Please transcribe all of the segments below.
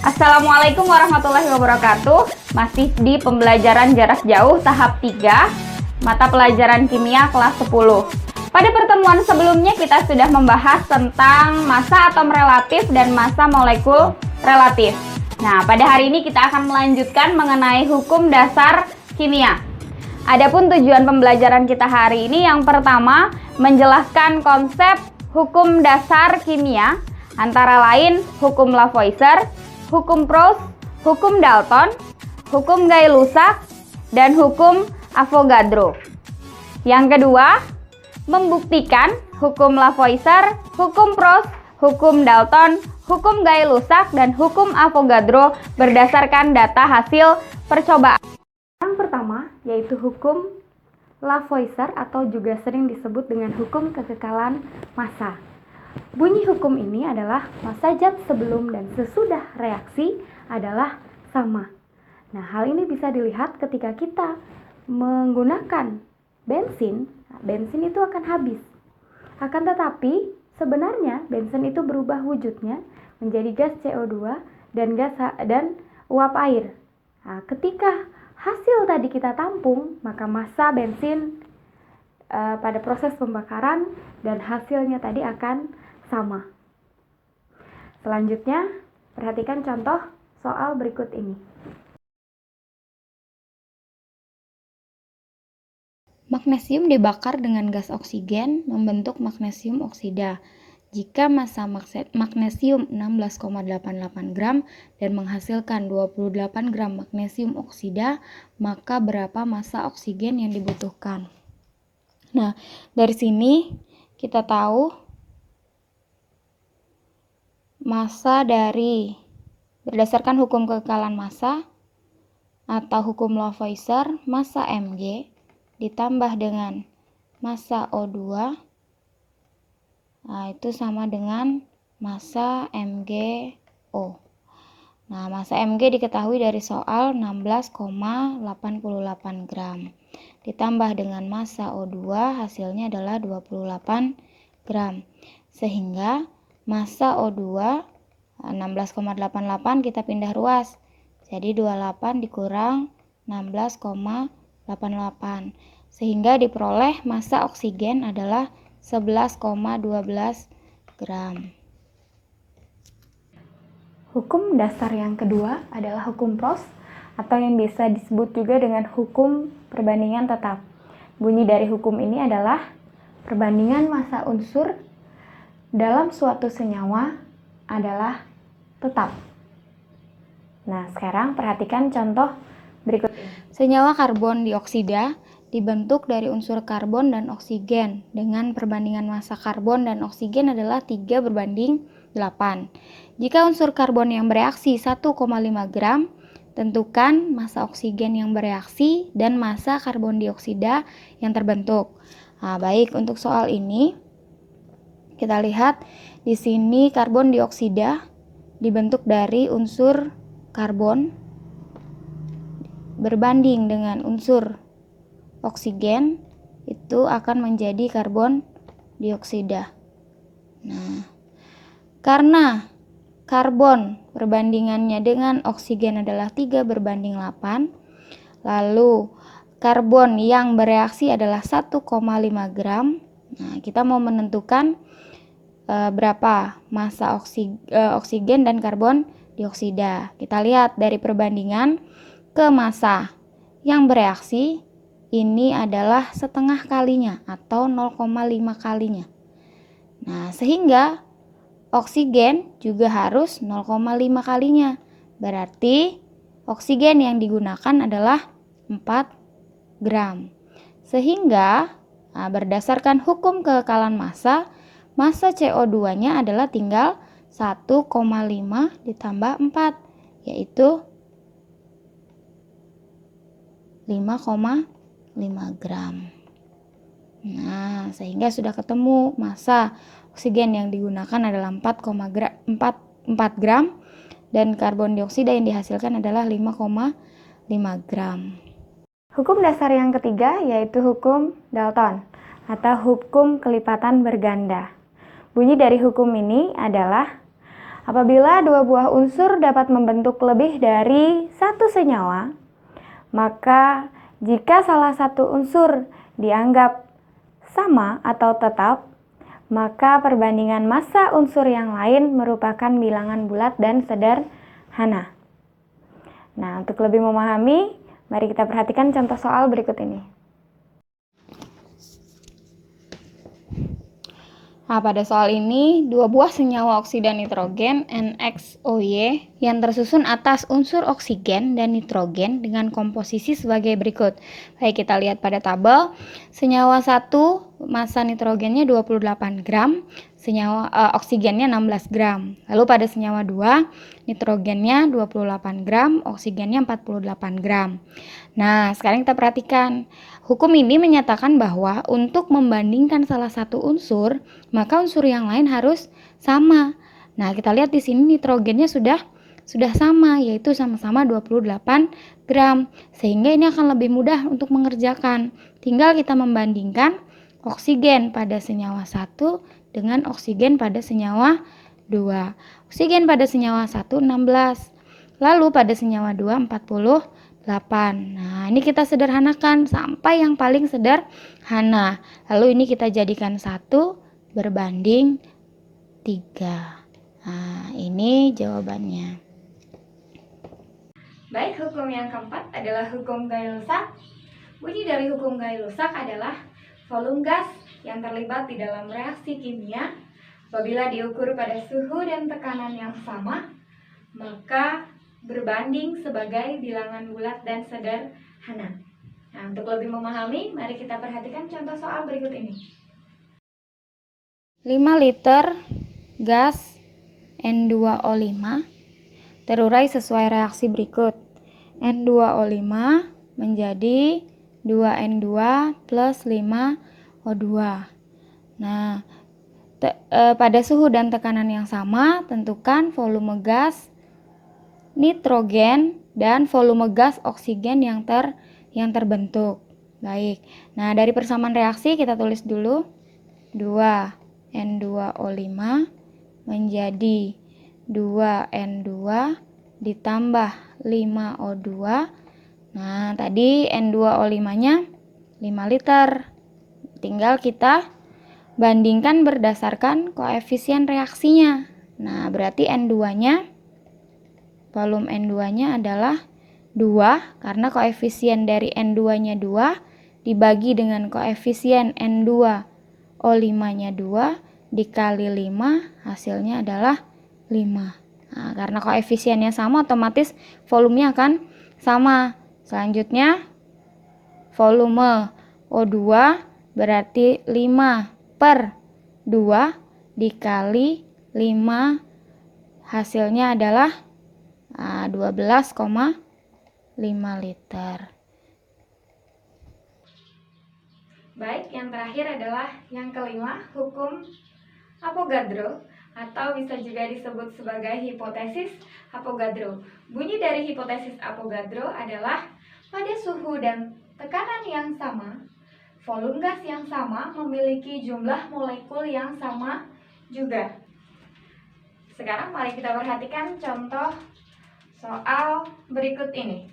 Assalamualaikum warahmatullahi wabarakatuh. Masih di pembelajaran jarak jauh tahap 3, mata pelajaran kimia kelas 10. Pada pertemuan sebelumnya kita sudah membahas tentang massa atom relatif dan massa molekul relatif. Nah, pada hari ini kita akan melanjutkan mengenai hukum dasar kimia. Adapun tujuan pembelajaran kita hari ini yang pertama menjelaskan konsep hukum dasar kimia, antara lain hukum Lavoisier, hukum Proust, hukum Dalton, hukum Gay-Lussac, dan hukum Avogadro. Yang kedua, membuktikan hukum Lavoisier, hukum Proust, hukum Dalton, hukum Gay-Lussac, dan hukum Avogadro berdasarkan data hasil percobaan. Yang pertama yaitu hukum Lavoisier atau juga sering disebut dengan hukum kekekalan massa. Bunyi hukum ini adalah massa zat sebelum dan sesudah reaksi adalah sama. Nah, hal ini bisa dilihat ketika kita menggunakan bensin, bensin itu akan habis. Akan tetapi, sebenarnya bensin itu berubah wujudnya menjadi gas CO2 dan uap air. Nah, ketika hasil tadi kita tampung, maka massa bensin pada proses pembakaran dan hasilnya tadi akan sama. Selanjutnya, perhatikan contoh soal berikut ini. Magnesium dibakar dengan gas oksigen membentuk magnesium oksida. Jika massa magnesium 16,88 gram dan menghasilkan 28 gram magnesium oksida, maka berapa massa oksigen yang dibutuhkan? Nah, dari sini kita tahu massa berdasarkan hukum kekekalan massa atau hukum Lavoisier, massa Mg ditambah dengan massa O2, nah itu sama dengan massa MgO. Nah, massa Mg diketahui dari soal 16,88 gram. Ditambah dengan massa O2 hasilnya adalah 28 gram. Sehingga massa O2 16,88 kita pindah ruas. Jadi 28 dikurang 16,88. Sehingga diperoleh massa oksigen adalah 11,12 gram. Hukum dasar yang kedua adalah hukum Proust atau yang bisa disebut juga dengan hukum perbandingan tetap. Bunyi dari hukum ini adalah perbandingan massa unsur dalam suatu senyawa adalah tetap. Nah, sekarang perhatikan contoh berikut ini. Senyawa karbon dioksida dibentuk dari unsur karbon dan oksigen dengan perbandingan massa karbon dan oksigen adalah 3:8. Jika unsur karbon yang bereaksi 1,5 gram, tentukan massa oksigen yang bereaksi dan massa karbon dioksida yang terbentuk. Nah, baik, untuk soal ini kita lihat di sini karbon dioksida dibentuk dari unsur karbon berbanding dengan unsur oksigen, itu akan menjadi karbon dioksida. Nah, karena karbon perbandingannya dengan oksigen adalah 3:8, lalu karbon yang bereaksi adalah 1,5 gram. Nah, kita mau menentukan berapa massa oksigen dan karbon dioksida. Kita lihat dari perbandingan ke massa yang bereaksi ini adalah setengah kalinya atau 0,5 kalinya. Nah, sehingga oksigen juga harus 0,5 kalinya. Berarti oksigen yang digunakan adalah 4 gram. Sehingga berdasarkan hukum kekekalan massa, massa CO2-nya adalah tinggal 1,5 ditambah 4, yaitu 5,5 gram. Nah, sehingga sudah ketemu massa oksigen yang digunakan adalah 4 gram dan karbon dioksida yang dihasilkan adalah 5,5 gram. Hukum dasar yang ketiga yaitu hukum Dalton atau hukum kelipatan berganda. Bunyi dari hukum ini adalah Apabila dua buah unsur dapat membentuk lebih dari satu senyawa, maka jika salah satu unsur dianggap sama atau tetap, maka perbandingan massa unsur yang lain merupakan bilangan bulat dan sederhana. Nah, untuk lebih memahami, mari kita perhatikan contoh soal berikut ini. Nah, pada soal ini, dua buah senyawa oksida nitrogen NXOY yang tersusun atas unsur oksigen dan nitrogen dengan komposisi sebagai berikut. Baik, kita lihat pada tabel. Senyawa 1 massa nitrogennya 28 gram, senyawa oksigennya 16 gram. Lalu pada senyawa 2, nitrogennya 28 gram, oksigennya 48 gram. Nah, sekarang kita perhatikan. Hukum ini menyatakan bahwa untuk membandingkan salah satu unsur, maka unsur yang lain harus sama. Nah, kita lihat di sini nitrogennya sudah sama, yaitu sama-sama 28 gram. Sehingga ini akan lebih mudah untuk mengerjakan. Tinggal kita membandingkan oksigen pada senyawa 1 dengan oksigen pada senyawa 2. Oksigen pada senyawa 1 16. Lalu pada senyawa 2 48. Nah, ini kita sederhanakan sampai yang paling sederhana. Lalu ini kita jadikan 1 berbanding 3. Nah, ini jawabannya. Baik, hukum yang keempat adalah hukum Gay-Lussac. Bunyi dari hukum Gay-Lussac adalah volume gas yang terlibat di dalam reaksi kimia apabila diukur pada suhu dan tekanan yang sama, maka berbanding sebagai bilangan bulat dan sederhana. Nah, untuk lebih memahami, mari kita perhatikan contoh soal berikut ini. 5 liter gas N2O5 terurai sesuai reaksi berikut. N2O5 menjadi 2N2 plus 5O2. Nah, pada suhu dan tekanan yang sama, tentukan volume gas nitrogen dan volume gas oksigen yang terbentuk. Baik. Nah, dari persamaan reaksi kita tulis dulu 2N2O5 menjadi 2N2 ditambah 5O2. Nah, tadi N2O5-nya 5 liter. Tinggal kita bandingkan berdasarkan koefisien reaksinya. Nah, berarti N2-nya volume N2-nya adalah 2 karena koefisien dari N2-nya 2 dibagi dengan koefisien N2O5-nya 2 dikali 5 hasilnya adalah 5. Nah, karena koefisiennya sama otomatis volumenya akan sama. Selanjutnya volume O2 berarti 5 per 2 dikali 5 hasilnya adalah 12,5 liter. Baik, yang terakhir adalah yang kelima, hukum Avogadro atau bisa juga disebut sebagai hipotesis Avogadro. Bunyi dari hipotesis Avogadro adalah pada suhu dan tekanan yang sama, volume gas yang sama memiliki jumlah molekul yang sama juga. Sekarang mari kita perhatikan contoh soal berikut ini.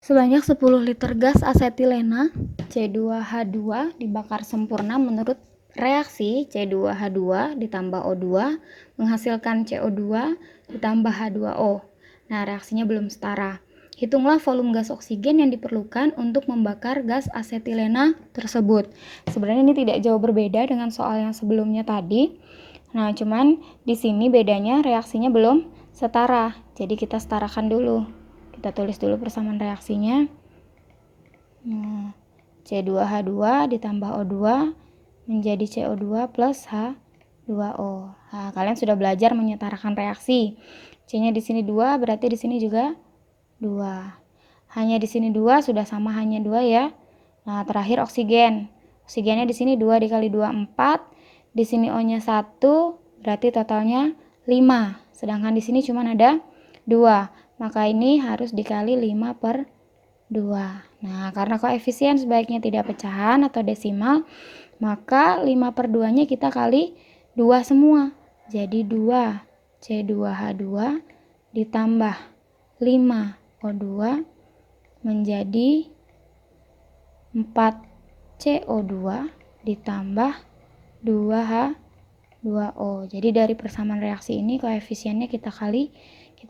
Sebanyak 10 liter gas asetilena C2H2 dibakar sempurna menurut reaksi C2H2 ditambah O2 menghasilkan CO2 ditambah H2O. Nah, reaksinya belum setara. Hitunglah volume gas oksigen yang diperlukan untuk membakar gas asetilena tersebut. Sebenarnya ini tidak jauh berbeda dengan soal yang sebelumnya tadi. Nah, cuman di sini bedanya reaksinya belum setara. Jadi kita setarakan dulu. Kita tulis dulu persamaan reaksinya. C2H2 ditambah O2 menjadi CO2 plus H2O. Nah, kalian sudah belajar menyetarakan reaksi. C-nya di sini 2, berarti di sini juga 2. Hanya di sini 2, sudah sama hanya 2 ya. Nah, terakhir oksigen. Oksigennya di sini 2 dikali 2, 4. Di sini O-nya 1, berarti totalnya 5. Sedangkan di sini cuma ada 2. Maka ini harus dikali 5 per 2. Nah, karena koefisien sebaiknya tidak pecahan atau desimal, maka 5 per 2-nya kita kali 2 semua. jadi 2 C2H2 ditambah 5 O2 menjadi 4 CO2 ditambah 2H2O. Jadi dari persamaan reaksi ini koefisiennya kita kali 2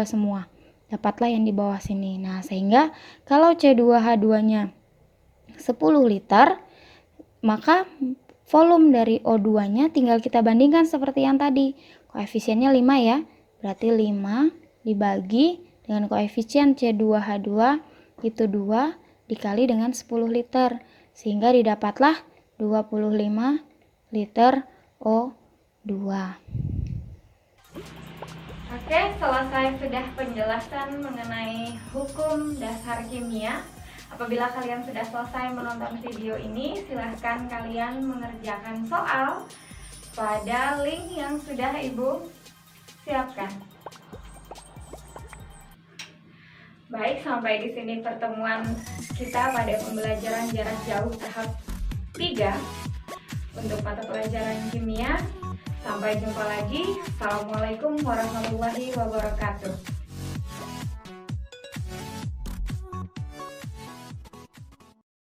semua. Dapatlah yang di bawah sini. Nah, sehingga kalau C2H2-nya 10 liter, maka volume dari O2-nya tinggal kita bandingkan seperti yang tadi. Koefisiennya 5 ya. Berarti 5 dibagi dengan koefisien C2H2 itu 2 dikali dengan 10 liter. Sehingga didapatlah 25 liter O2. Oke, selesai sudah penjelasan mengenai hukum dasar kimia. Apabila kalian sudah selesai menonton video ini, silahkan kalian mengerjakan soal pada link yang sudah Ibu siapkan. Baik, sampai di sini pertemuan kita pada pembelajaran jarak jauh tahap 3 untuk mata pelajaran kimia. Sampai jumpa lagi. Assalamualaikum warahmatullahi wabarakatuh.